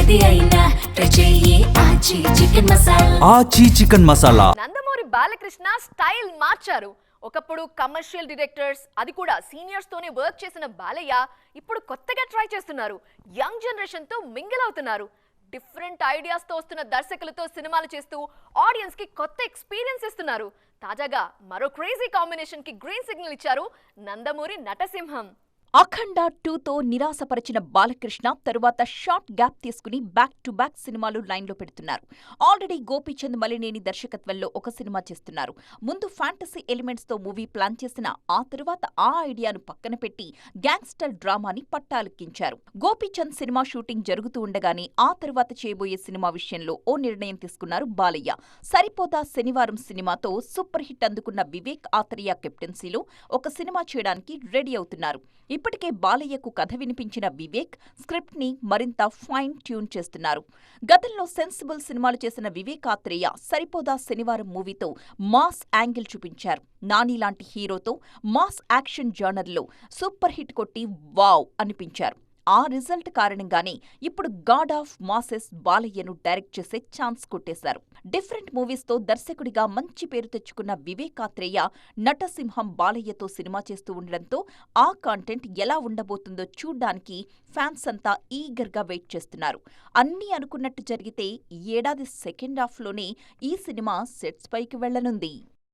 ఏది అయినా ట్రై చెయ్యి ఆచి చికెన్ మసాలా. ఆచి చికెన్ మసాలా. నందమూరి బాలకృష్ణ స్టైల్ మార్చారు. ఒకప్పుడు కమర్షియల్ డైరెక్టర్స్, అది కూడా సీనియర్స్ తోనే వర్క్ చేసిన బాలయ్య ఇప్పుడు కొత్తగా ట్రై చేస్తున్నారు. యంగ్ జనరేషన్ తో మింగిల్ అవుతున్నారు. డిఫరెంట్ ఐడియాస్ తో వస్తున్న దర్శకులతో సినిమాలు చేస్తూ ఆడియన్స్ కి కొత్త ఎక్స్పీరియన్స్ ఇస్తున్నారు. తాజాగా మరో క్రేజీ కాంబినేషన్ కి గ్రీన్ సిగ్నల్ ఇచ్చారు నందమూరి నటసింహం. అఖండ 2తో నిరాశపరిచిన బాలకృష్ణ తరువాత షార్ట్ గ్యాప్ తీసుకుని బ్యాక్ టు బ్యాక్ సినిమాలు లైన్లో పెడుతున్నారు. ఆల్రెడీ గోపీచంద్ మలినేని దర్శకత్వంలో ఒక సినిమా చేస్తున్నారు. ముందు ఫ్యాంటసీ ఎలిమెంట్స్ తో మూవీ ప్లాన్ చేసిన ఆ తరువాత ఆ ఐడియాను పక్కన పెట్టి గ్యాంగ్స్టర్ డ్రామాని పట్టాలెక్కించారు. గోపీచంద్ సినిమా షూటింగ్ జరుగుతూ ఉండగానే ఆ తరువాత చేయబోయే సినిమా విషయంలో ఓ నిర్ణయం తీసుకున్నారు బాలయ్య. సరిపోదా శనివారం సినిమాతో సూపర్ హిట్ అందుకున్న వివేక్ ఆత్రేయ కెప్టెన్సీలో ఒక సినిమా చేయడానికి రెడీ అవుతున్నారు. ఇప్పటికే బాలయ్యకు కథ వినిపించిన వివేక్ స్క్రిప్ట్ ని మరింత ఫైన్ ట్యూన్ చేస్తున్నారు. గతంలో సెన్సిబుల్ సినిమాలు చేసిన వివేక్ ఆత్రేయ సరిపోదా శనివారం మూవీతో మాస్ యాంగిల్ చూపించారు. నాని లాంటి హీరోతో మాస్ యాక్షన్ జానర్లో సూపర్ హిట్ కొట్టి వావ్ అనిపించారు. ఆ రిజల్ట్ కారణంగానే ఇప్పుడు గాడ్ ఆఫ్ మాసెస్ బాలయ్యను డైరెక్ట్ చేసే ఛాన్స్ కొట్టేశారు. డిఫరెంట్ మూవీస్తో దర్శకుడిగా మంచి పేరు తెచ్చుకున్న వివేక్ ఆత్రేయ నటసింహం బాలయ్యతో సినిమా చేస్తూ ఉండడంతో ఆ కాంటెంట్ ఎలా ఉండబోతుందో చూడ్డానికి ఫ్యాన్స్ అంతా ఈగర్గా వెయిట్ చేస్తున్నారు. అన్నీ అనుకున్నట్టు జరిగితే ఈ ఏడాది సెకండ్ హాఫ్లోనే ఈ సినిమా సెట్స్ పైకి వెళ్లనుంది.